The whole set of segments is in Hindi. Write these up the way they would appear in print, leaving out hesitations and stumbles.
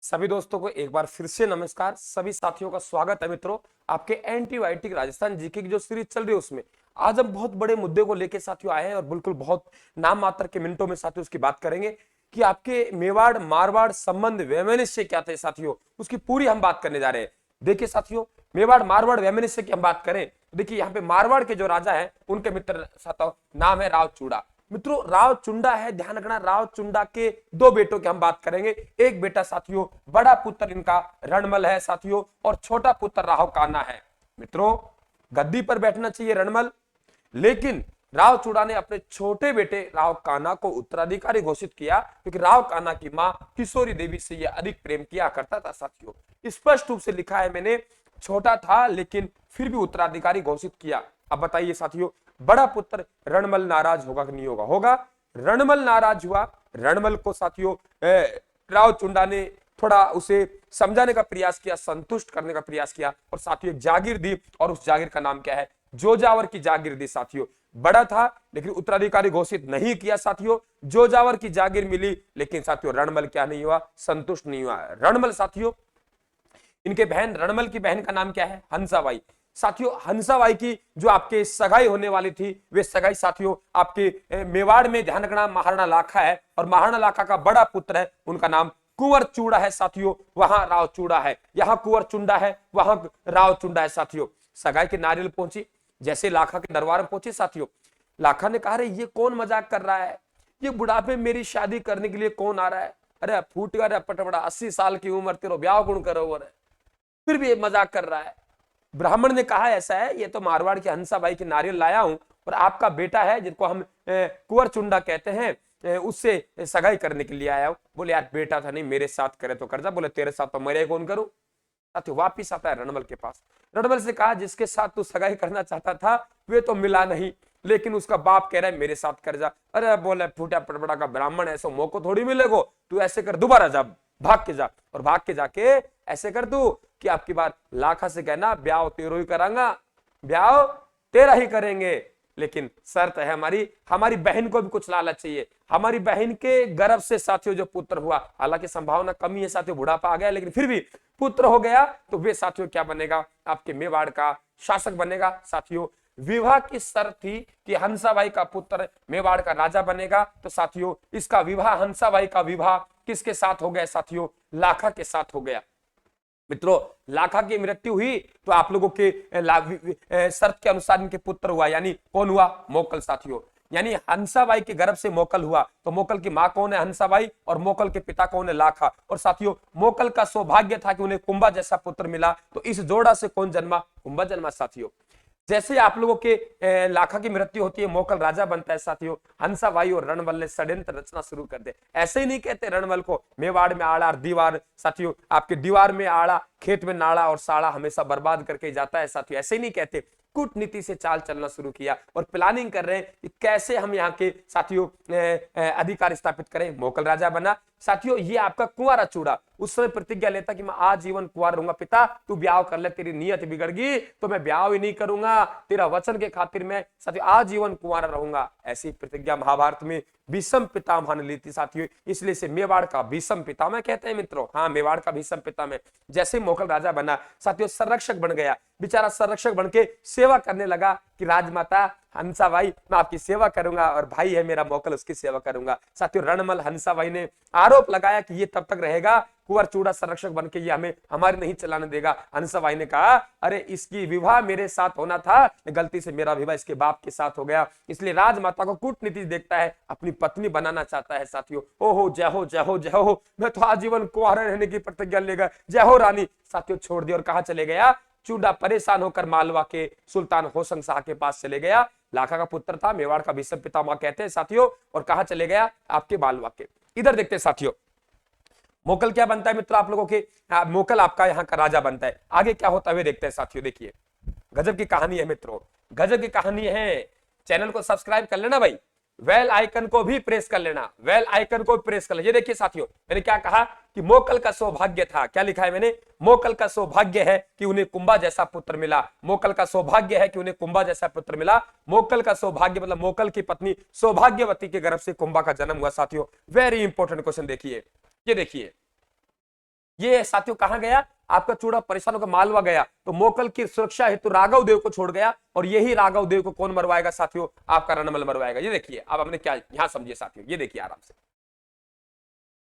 सभी दोस्तों को एक बार फिर से नमस्कार। सभी साथियों का स्वागत है मित्रों आपके एंटीबायोटिक राजस्थान जीके की जो सीरीज चल रही है उसमें आज हम बहुत बड़े मुद्दे को लेकर साथियों आए हैं और बिल्कुल बहुत नाम मात्र के मिनटों में साथियों उसकी बात करेंगे कि आपके मेवाड़ मारवाड़ संबंध वैमनस्य क्या थे साथियों, उसकी पूरी हम बात करने जा रहे हैं। देखिए साथियों, मेवाड़ मारवाड़ वैमनस्य की हम बात करें तो देखिए यहाँ पे मारवाड़ के जो राजा है उनके मित्र साथियों नाम है राव चूड़ा। मित्रों राव चुंडा है, ध्यान रखना, राव चुंडा के दो बेटों की हम बात करेंगे। एक बेटा साथियों बड़ा पुत्र इनका रणमल है साथियों और छोटा पुत्र राव कान्हा है। मित्रों गद्दी पर बैठना चाहिए रणमल, लेकिन राव चूड़ा ने अपने छोटे बेटे राव कान्हा को उत्तराधिकारी घोषित किया क्योंकि राव कान्हा की मां किशोरी देवी से यह अधिक प्रेम किया करता था साथियों। स्पष्ट रूप से लिखा है मैंने, छोटा था लेकिन फिर भी उत्तराधिकारी घोषित किया। अब बताइए साथियों, बड़ा पुत्र रणमल नाराज होगा कि नहीं होगा? होगा। रणमल नाराज हुआ। रणमल को साथियों राव चुंडा ने थोड़ा उसे समझाने का प्रयास किया, संतुष्ट करने का प्रयास किया और साथियों एक जागीर दी और उस जागीर का नाम क्या है? जोजावर की जागीर दी साथियों। बड़ा था लेकिन उत्तराधिकारी घोषित नहीं किया साथियों, जोजावर की जागीर मिली, लेकिन साथियों रणमल क्या नहीं हुआ? संतुष्ट नहीं हुआ। रणमल साथियों, इनके बहन रणमल की बहन का नाम क्या है? हंसाबाई। साथियों हंसाबाई की जो आपके सगाई होने वाली थी वे सगाई साथियों आपके मेवाड़ में, ध्यान रखना, महाराणा लाखा है और महाराणा लाखा का बड़ा पुत्र है, उनका नाम कुंवर चूड़ा है साथियों। वहां राव चूड़ा है, यहां कुंवर चुंडा है, वहां राव चुंडा है साथियों। सगाई के नारियल पहुंची, जैसे लाखा के दरबार में पहुंचे साथियों, लाखा ने कहा, अरे ये कौन मजाक कर रहा है? ये बुढ़ापे में मेरी शादी करने के लिए कौन आ रहा है? अरे फूट गया पटपड़ा, 80 साल की उम्र, तेरो ब्याह कौन करो? फिर भी ये मजाक कर रहा है। ब्राह्मण ने कहा, ऐसा है, ये तो मारवाड़ की हंसाबाई की नारियल लाया हूं और आपका बेटा है जिनको हम कुंवर चुंडा कहते हैं, उससे सगाई करने के लिए आया हूं। बोले यार बेटा था नहीं, मेरे साथ करे तो कर जा। बोले तेरे साथ तो मेरे कौन करूं? साथियों वापिस आता है रणमल के पास। रणमल से कहा, जिसके साथ तू सगाई करना चाहता था वे तो मिला नहीं, लेकिन उसका बाप कह रहा है मेरे साथ कर जा। अरे बोले फूटा पटपटा का ब्राह्मण, ऐसा मौको थोड़ी मिलेगो, तू ऐसे कर, दोबारा जा, भाग के जा और भाग के जाके ऐसे कर तू कि आपकी बात लाखा से कहना ब्याह तेरो ही करांगा, ब्याह तेरा ही करेंगे, लेकिन शर्त है हमारी, हमारी बहन को भी कुछ लालच चाहिए। हमारी बहन के गर्भ से साथियों जो पुत्र हुआ, हालांकि संभावना कमी है साथियों, बुढ़ापा आ गया, लेकिन फिर भी पुत्र हो गया तो वे साथियों क्या बनेगा? आपके मेवाड़ का शासक बनेगा साथियों। विवाह की शर्त थी कि हंसाबाई का पुत्र मेवाड़ का राजा बनेगा, तो साथियों इसका विवाह, हंसाबाई का विवाह किसके साथ हो गया साथियों? लाखा के साथ हो गया। मित्रों लाखा की मृत्यु हुई तो आप लोगों के शर्त के अनुसार इनके पुत्र हुआ, यानी कौन हुआ? मोकल साथियों। यानी हंसाबाई के गर्भ से मोकल हुआ, तो मोकल की मां कौन है? हंसाबाई, और मोकल के पिता कौन है? लाखा। और साथियों मोकल का सौभाग्य था कि उन्हें कुंभा जैसा पुत्र मिला, तो इस जोड़ा से कौन जन्मा? कुंभा जन्मा साथियों। जैसे आप लोगों के लाखा की मृत्यु होती है, मोकल राजा बनता है साथियों, हंसाबाई और रणमल ने षड्यंत्र रचना शुरू कर दे। ऐसे ही नहीं कहते रणमल को मेवाड़ में आड़ा और दीवार साथियों, आपके दीवार में आड़ा, खेत में नाड़ा और साड़ा हमेशा बर्बाद करके जाता है साथियों, ऐसे ही नहीं कहते। कूटनीति से चाल चलना शुरू किया और प्लानिंग कर रहे हैं कि कैसे हम यहाँ के साथियों अधिकार स्थापित करें। मोकल राजा बना साथियों। ये आपका कुंवारा चूड़ा उस समय प्रतिज्ञा लेता कि मैं आजीवन कुंवार रहूंगा। पिता तू ब्याह कर ले, तेरी नियत बिगड़ गई तो मैं ब्याह ही नहीं करूंगा, तेरा वचन के खातिर मैं साथियों आजीवन कुंवारा रहूंगा। ऐसी प्रतिज्ञा महाभारत में भीष्म पितामह ने ली थी साथियों, इसलिए से मेवाड़ का भीष्म पितामह कहते हैं मित्रों। हाँ मेवाड़ का भीष्म पितामह। जैसे मोकल राजा बना साथियों, संरक्षक बन गया बेचारा, संरक्षक बन के सेवा करने लगा कि राजमाता हंसाबाई मैं आपकी सेवा करूंगा और भाई है मेरा मोकल उसकी सेवा करूंगा। साथियों रणमल हंसाबाई ने आरोप लगाया कि ये तब तक रहेगा कुंवर चूड़ा संरक्षक बन के, ये हमें हमारी नहीं चलाने देगा। हंसाबाई ने कहा, अरे इसकी विवाह मेरे साथ होना था, गलती से मेरा विवाह इसके बाप के साथ हो गया, इसलिए राजमाता को कूटनीति देखता है, अपनी पत्नी बनाना चाहता है साथियों। ओहो जय हो जय हो जय हो, मैं तो आजीवन कुंवारा रहने की प्रतिज्ञा लेगा, जय हो रानी। साथियों छोड़ दिया और कहां चले गया? चूड़ा परेशान होकर मालवा के सुल्तान होशंग शाह के पास चले गया। लाखा का पुत्र था, मेवाड़ का भीष्म पितामह कहते हैं साथियों। और कहां चले गया? आपके मालवा के। इधर देखते हैं साथियों, मोकल क्या बनता है मित्रों आप लोगों के? मोकल आपका यहाँ का राजा बनता है। आगे क्या होता है देखते हैं साथियों। देखिए गजब की कहानी है मित्रों, गजब की कहानी है। चैनल को सब्सक्राइब कर लेना भाई, वेल आइकन को भी प्रेस कर लेना, वेल आइकन को भी प्रेस कर लेना। ये देखिए साथियों, मैंने क्या कहा कि मोकल का सौभाग्य था, क्या लिखा है मैंने? मोकल का सौभाग्य है कि उन्हें कुंभा जैसा पुत्र मिला। मोकल का सौभाग्य है कि उन्हें कुंभा जैसा पुत्र मिला। मोकल का सौभाग्य मतलब मोकल की पत्नी सौभाग्यवती के गर्भ से कुंभा का जन्म हुआ साथियों। वेरी इंपॉर्टेंट क्वेश्चन देखिए, ये देखिए ये साथियों कहां गया? आपका चूड़ा परेशानों का मालवा गया, तो मोकल की सुरक्षा हेतु राघव देव को छोड़ गया, और यही राघव देव को कौन मरवाएगा साथियों? आपका रणमल मरवाएगा। ये देखिए, अब हमने क्या यहां समझिए साथियों, ये देखिए आराम से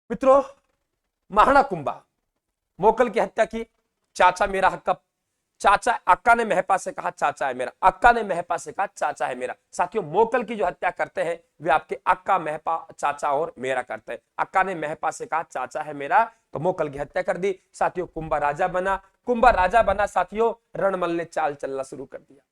मित्रों। महाना कुंभा मोकल की हत्या की, चाचा मेरा हक्का, चाचा अक्का ने महपा से कहा चाचा है मेरा, अक्का ने महपा से कहा चाचा है मेरा। साथियों मोकल की जो हत्या करते हैं वे आपके अक्का, महपा, चाचा और मेरा करते हैं। अक्का ने महपा से कहा चाचा है मेरा, तो मोकल की हत्या कर दी साथियों। कुंभा राजा बना, कुंभा राजा बना साथियों। रणमल ने चाल चलना शुरू कर दिया।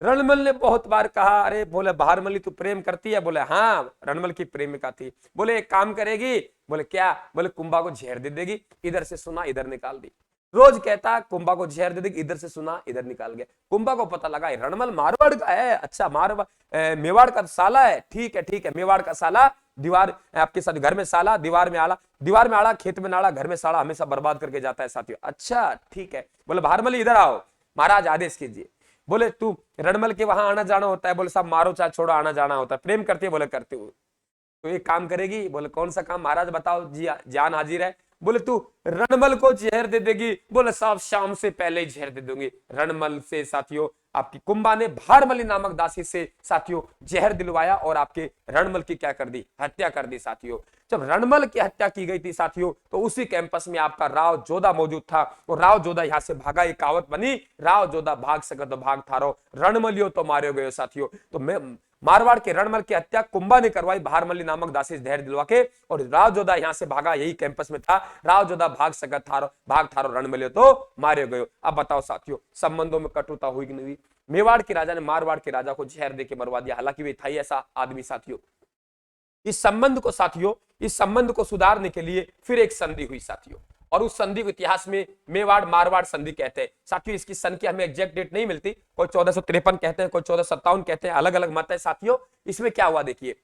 रणमल ने बहुत बार कहा, अरे बोले भारमली तू प्रेम करती है? बोले हाँ, रणमल की प्रेमिका थी। बोले एक काम करेगी? बोले क्या? बोले कुंभा को जहर दे देगी, इधर से सुना इधर निकाल दी। रोज कहता कुंभा को जहर दे देगी, इधर से सुना इधर निकाल गया। कुंभा को पता लगा रणमल मारवाड़ का है, अच्छा मारवाड़ मेवाड़ का साला है, ठीक है ठीक है, मेवाड़ का साला, दीवार आपके साथ घर में साला, दीवार में आला, दीवार में आड़ा, खेत में नाड़ा, घर में साला, हमेशा बर्बाद करके जाता है साथियों। अच्छा ठीक है। बोले भारमली इधर आओ, महाराज आदेश कीजिए। बोले तू रणमल के वहां आना जाना होता है? बोले साहब मारो चाहे छोड़ो आना जाना होता है। प्रेम करती है? बोले करते हो। तो एक काम करेगी? बोले कौन सा काम महाराज बताओ, जी जान हाजिर है। बोले तू रणमल को जहर दे देगी? बोले साहब शाम से पहले ही जहर दे दूंगी। रणमल से साथियों आपकी कुंभा ने भारमली नामक दासी से साथियों जहर दिलवाया और आपके रणमल की क्या कर दी? हत्या कर दी साथियों। जब रणमल की हत्या की गई थी साथियों, तो उसी कैंपस में आपका राव जोधा मौजूद था, और राव जोधा यहां से भागा। एक कहावत बनी, राव जोधा भाग सके तो भाग थारो, रणमलियो तो मारे गए साथियों। तो मैं मारवाड़ के रणमल की हत्या कुंभा ने करवाई भारमली नामक दासी से जहर दिलवा के, और राव जोधा यहां से भागा, यही कैंपस में था। राव जोधा भाग सका थारो, भाग थारो, रणमलियो तो मारे गयो। अब बताओ साथियों, संबंधों में कटुता हुई कि नहीं? मेवाड़ के राजा ने मारवाड़ के राजा को जहर देके मरवा दिया। हालांकि वे था ही ऐसा आदमी साथियों। इस संबंध को साथियों, इस संबंध को सुधारने के लिए फिर एक संधि हुई साथियों, और उस संधि को इतिहास में मेवाड़ मारवाड़ संधि कहते हैं साथियों। इसकी सन की हमें एग्जैक्ट डेट नहीं मिलती, कोई 1453 कहते हैं, कोई 1457 कहते हैं, अलग अलग मत है साथियों। इसमें क्या हुआ देखिए,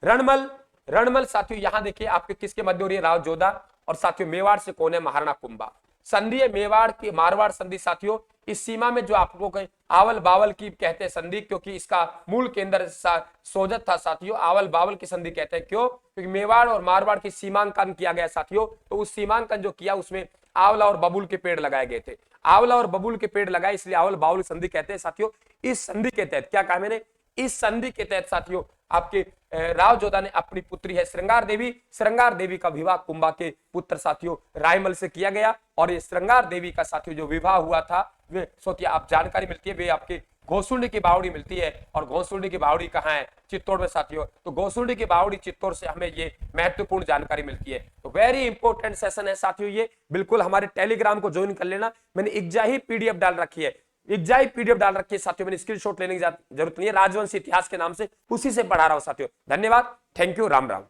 रणमल साथियों यहां देखिए आपके किसके मध्य हो रही है? राव जोधा, और साथियों मेवाड़ से कौन है? महाराणा कुंभा। संधि है मेवाड़ की मारवाड़ संधि साथियों। इस सीमा में जो आपको आवल बावल की कहते हैं संधि, क्योंकि इसका मूल केंद्र सोजत था साथियों। आवल बावल की संधि कहते हैं, क्यों? क्योंकि मेवाड़ और मारवाड़ की सीमांकन किया गया साथियों। तो उस सीमांकन जो किया उसमें आंवला और बबूल के पेड़ लगाए गए थे। आंवला और बबूल के पेड़ लगाए, इसलिए आवल बावल संधि कहते हैं साथियों। इस संधि के तहत क्या कहा मैंने? इस संधि के तहत साथियों आपके राव जोधा ने अपनी पुत्री है श्रृंगार देवी का विवाह कुंभा के पुत्र साथियों रायमल से किया गया। और ये श्रृंगार देवी का साथियों जो विवाह हुआ था, वे सोचिए आप जानकारी मिलती है, वे आपके घोसुंडी की बावड़ी मिलती है। और घोसुंडी की बावड़ी कहाँ है? चित्तौड़ में साथियों। तो घोसुंडी की बावड़ी चित्तौड़ से हमें ये महत्वपूर्ण जानकारी मिलती है। तो वेरी इंपॉर्टेंट सेशन है साथियों ये, बिल्कुल हमारे टेलीग्राम को ज्वाइन कर लेना। मैंने एग्जैक्ट पीडीएफ डाल रखी है, एग्जैक्ट पीडीएफ डाल रखी है साथियों। मैंने स्क्रीनशॉट लेने की जरूरत नहीं है, राजवंशी इतिहास के नाम से उसी से पढ़ा रहा हूं साथियों। धन्यवाद, थैंक यू, राम राम।